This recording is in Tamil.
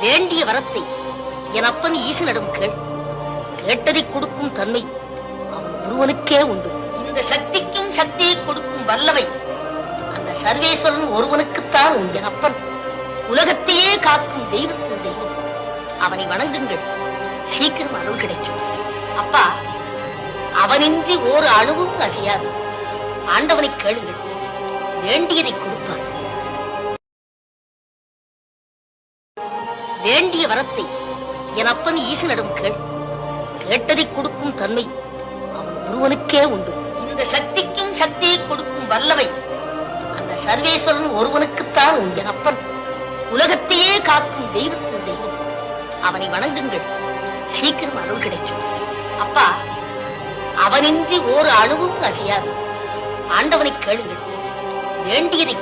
வேண்டிய வரத்தை என் அப்பன் ஈசனிடம் கேள். கேட்டதை கொடுக்கும் தன்மை அவன் ஒருவனுக்கே உண்டு. இந்த சக்திக்கும் சக்தியை கொடுக்கும் வல்லவை அந்த சர்வேஸ்வரன் ஒருவனுக்குத்தான் உண்டு. என் அப்பன் உலகத்தையே காக்கும் தெய்வத்தின் தெய்வம். அவனை வணங்குங்கள், சீக்கிரம் அருள் கிடைக்கும். அப்பா, அவனின்றி ஒரு அணுவும் அசையாது. ஆண்டவனை கேளுங்கள், வேண்டியதை கொடுப்பான். வேண்டிய வரத்தை என் அப்பன் ஈசனிடம் கேள். கேட்டதை கொடுக்கும் தன்மை அவன் ஒருவனுக்கே உண்டு. இந்த சக்திக்கும் சக்தியை கொடுக்கும் வல்லவை அந்த சர்வேஸ்வரன் ஒருவனுக்குத்தான் உண்டு. என் அப்பன் உலகத்தையே காக்கும் தெய்வத்தின் தெய்வம். அவனை வணங்குங்கள், சீக்கிரம் அருள் கிடைக்கும். அப்பா, அவனின்றி ஒரு அணுவும் அசையாது. ஆண்டவனை கேளுங்கள், வேண்டியதை